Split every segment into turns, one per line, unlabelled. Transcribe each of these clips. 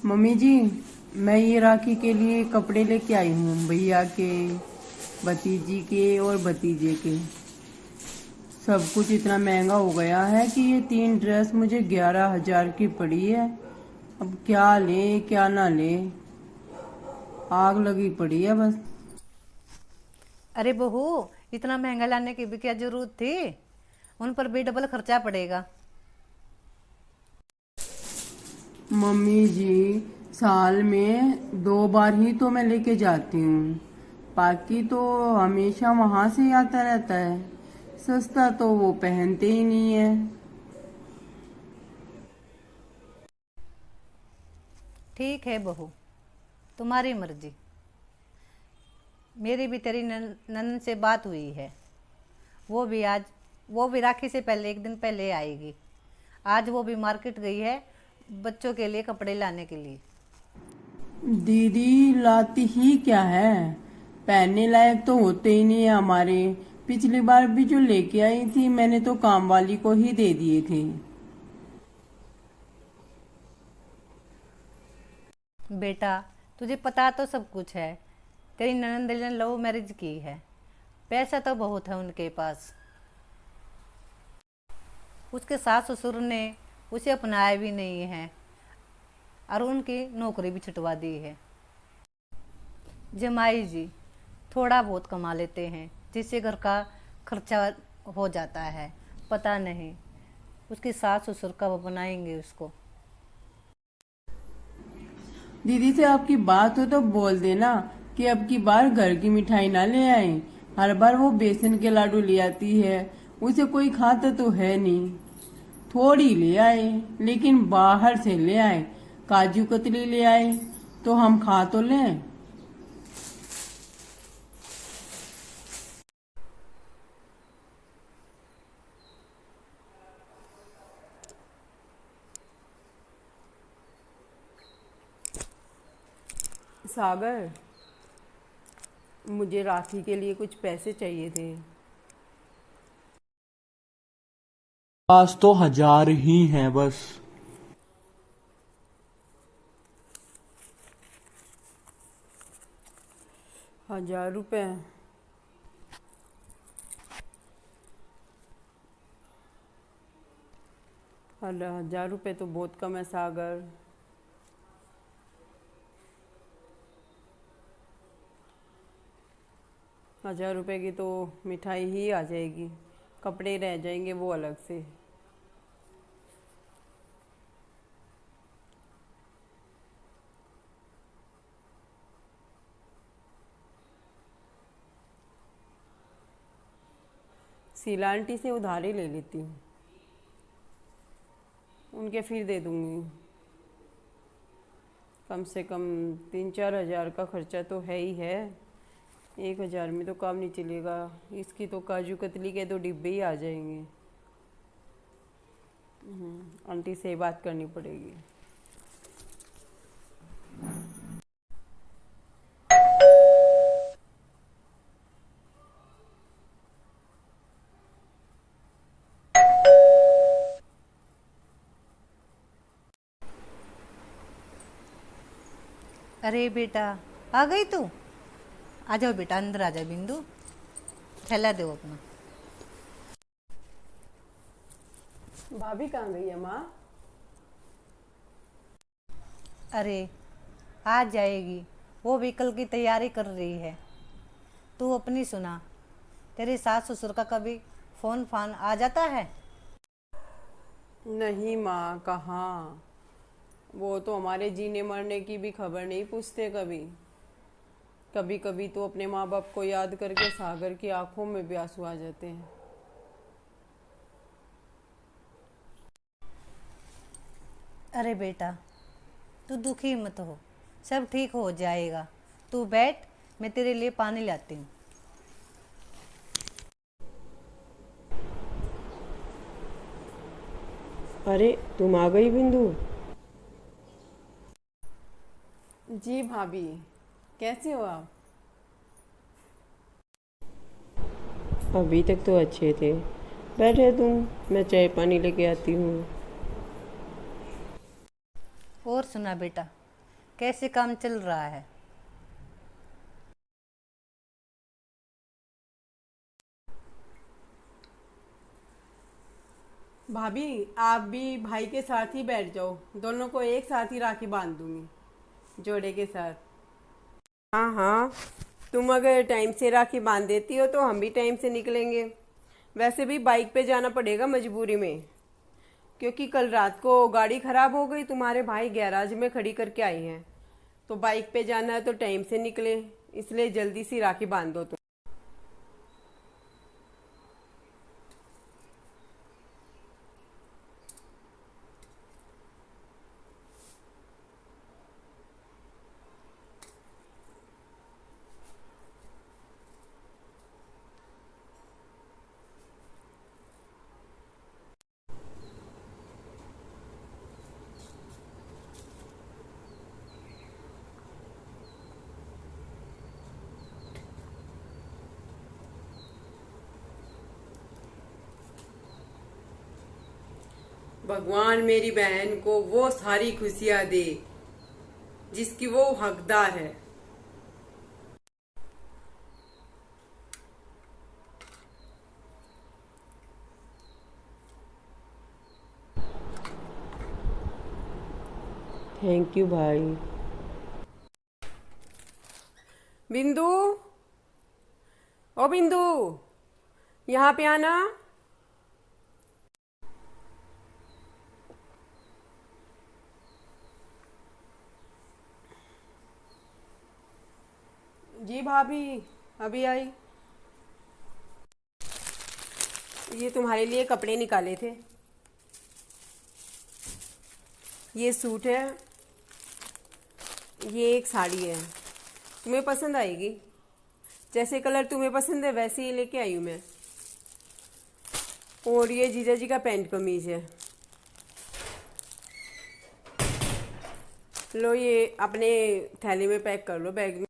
Mummy जी, मैं ये राखी के लिए कपड़े लेके आई हूँ, भैया के, भतीजी के और भतीजे के। सब कुछ इतना महंगा हो गया है कि ये 3 ड्रेस मुझे 11,000 की पड़ी है। अब क्या ले क्या ना ले, आग लगी पड़ी है बस।
अरे बहू, इतना महंगा लाने की भी क्या जरूरत थी। उन पर भी डबल खर्चा पड़ेगा।
मम्मी जी, साल में 2 बार ही तो मैं लेके जाती हूँ, बाकी तो हमेशा वहां से ही आता रहता है। सस्ता तो वो पहनते ही नहीं है।
ठीक है बहू, तुम्हारी मर्जी। मेरी भी तेरी ननद से बात हुई है। वो भी वो भी राखी से पहले एक दिन पहले आएगी। आज वो भी मार्केट गई है बच्चों के लिए कपड़े लाने के लिए।
दीदी लाती ही क्या है, पहनने लायक तो होते ही नहीं है हमारे। पिछली बार भी जो लेके आई थी मैंने तो काम वाली को ही दे दिए थे।
बेटा, तुझे पता तो सब कुछ है। तेरी ननद ने लव मैरिज की है। पैसा तो बहुत है उनके पास। उसके सास ससुर ने उसे अपनाया भी नहीं है और उनकी नौकरी भी छुटवा दी है। जमाई जी थोड़ा बहुत कमा लेते हैं जिससे घर का खर्चा हो जाता है। पता नहीं उसकी सास ससुर कब अपनाएंगे उसको।
दीदी से आपकी बात हो तो बोल देना कि अब की बार घर की मिठाई ना ले आए। हर बार वो बेसन के लाडू ले आती है, उसे कोई खाता तो है नहीं। थोड़ी ले आए, लेकिन बाहर से ले आए, काजू कतली ले आए तो हम खा तो लें। सागर, मुझे राखी के लिए कुछ पैसे चाहिए थे।
पास तो 1,000 ही हैं बस।
1,000 रुपए? 1,000 रुपए तो बहुत कम है सागर। 1,000 रुपए की तो मिठाई ही आ जाएगी, कपड़े रह जाएंगे वो अलग से। शीला आंटी से उधारी ले लेती हूँ, उनके फिर दे दूंगी। कम से कम 3-4 हज़ार का खर्चा तो है ही है। 1,000 में तो काम नहीं चलेगा। इसकी तो काजू कतली के तो डिब्बे ही आ जाएंगे। आंटी से बात करनी पड़ेगी।
अरे बेटा, आ गई तू। आ जाओ बेटा, अंदर आ जाओ। बिंदु, थैला दो अपना।
भाभी कहाँ गई है माँ?
अरे आ जाएगी, वो भी कल की तैयारी कर रही है। तू अपनी सुना। तेरे सास ससुर का कभी फोन फान आ जाता है?
नहीं माँ, कहाँ। वो तो हमारे जीने मरने की भी खबर नहीं पूछते कभी। कभी कभी तो अपने माँ बाप को याद करके सागर की आंखों में भी आंसू आ जाते हैं।
अरे बेटा, तू दुखी मत हो, सब ठीक हो जाएगा। तू बैठ, मैं तेरे लिए पानी लाती हूँ।
अरे तुम आ गई बिंदु। जी भाभी, कैसे हो आप? अभी तक तो अच्छे थे। बैठे तुम, मैं चाय पानी लेके आती हूँ।
और सुना बेटा, कैसे काम चल रहा है?
भाभी आप भी भाई के साथ ही बैठ जाओ, दोनों को एक साथ ही राखी बांध दूंगी जोड़े के साथ। हाँ हाँ, तुम अगर टाइम से राखी बांध देती हो तो हम भी टाइम से निकलेंगे। वैसे भी बाइक पे जाना पड़ेगा मजबूरी में, क्योंकि कल रात को गाड़ी खराब हो गई, तुम्हारे भाई गैराज में खड़ी करके आई हैं। तो बाइक पे जाना है तो टाइम से निकले, इसलिए जल्दी सी राखी बांध दो तुम। भगवान मेरी बहन को वो सारी खुशियां दे जिसकी वो हकदार है। थैंक यू भाई। बिंदु, ओ बिंदु, यहाँ पे आना। जी भाभी, अभी आई। ये तुम्हारे लिए कपड़े निकाले थे। ये सूट है, ये एक साड़ी है, तुम्हें पसंद आएगी। जैसे कलर तुम्हें पसंद है वैसे ही लेके आई हूँ मैं। और ये जीजा जी का पैंट कमीज है। लो, ये अपने थैली में पैक कर लो, बैग में।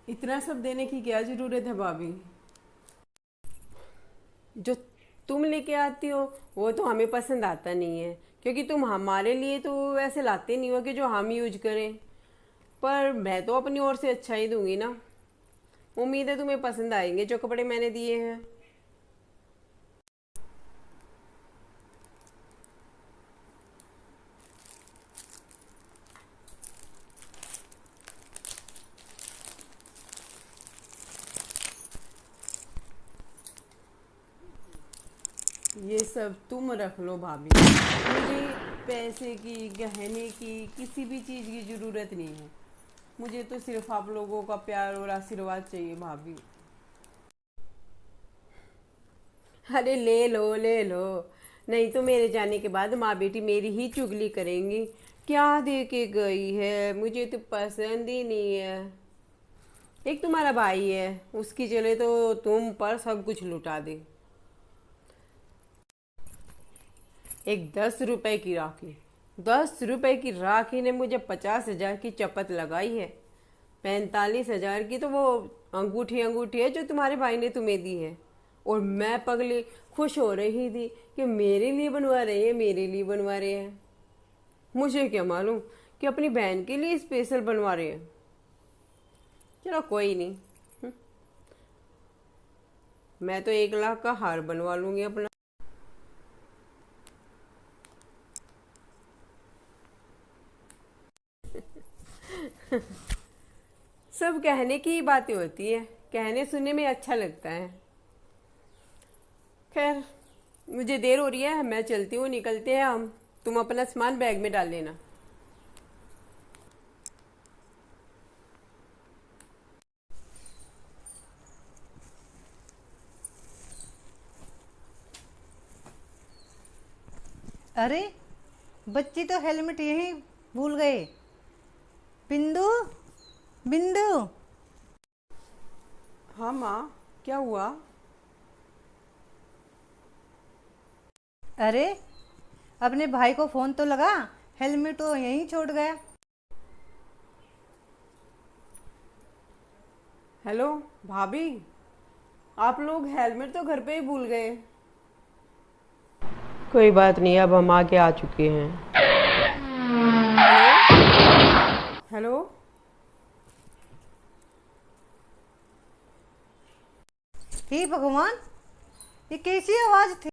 इतना सब देने की क्या जरूरत है भाभी? जो तुम लेके आती हो वो तो हमें पसंद आता नहीं है, क्योंकि तुम हमारे लिए तो ऐसे लाते नहीं हो कि जो हम यूज करें। पर मैं तो अपनी ओर से अच्छा ही दूंगी ना। उम्मीद है तुम्हें पसंद आएंगे जो कपड़े मैंने दिए हैं। ये सब तुम रख लो भाभी, मुझे पैसे की, गहने की, किसी भी चीज़ की ज़रूरत नहीं है। मुझे तो सिर्फ आप लोगों का प्यार और आशीर्वाद चाहिए भाभी। अरे ले लो ले लो, नहीं तो मेरे जाने के बाद माँ बेटी मेरी ही चुगली करेंगी। क्या दे के गई है, मुझे तो पसंद ही नहीं है। एक तुम्हारा भाई है, उसकी चले तो तुम पर सब कुछ लुटा दे। एक 10 रुपए की राखी, 10 रुपए की राखी ने मुझे 50,000 की चपत लगाई है। 45,000 की तो वो अंगूठी अंगूठी है जो तुम्हारे भाई ने तुम्हें दी है। और मैं पगली खुश हो रही थी कि मेरे लिए बनवा रहे हैं, मेरे लिए बनवा रहे हैं। मुझे क्या मालूम कि अपनी बहन के लिए स्पेशल बनवा रहे हैं। चलो कोई नहीं, मैं तो 1 लाख का हार बनवा लूंगी अपना। सब कहने की ही बातें होती है, कहने सुनने में अच्छा लगता है। खैर, मुझे देर हो रही है, मैं चलती हूँ, निकलते हैं हम। तुम अपना सामान बैग में डाल लेना।
अरे, बच्ची तो हेलमेट यहीं भूल गए। बिंदु, बिंदु।
हाँ माँ, क्या हुआ?
अरे, अपने भाई को फोन तो लगा, हेलमेट तो यहीं छोड़ गया।
हेलो भाभी, आप लोग हेलमेट तो घर पे ही भूल गए।
कोई बात नहीं, अब हम आगे आ चुके हैं।
हेलो।
हे भगवान, ये कैसी आवाज थी?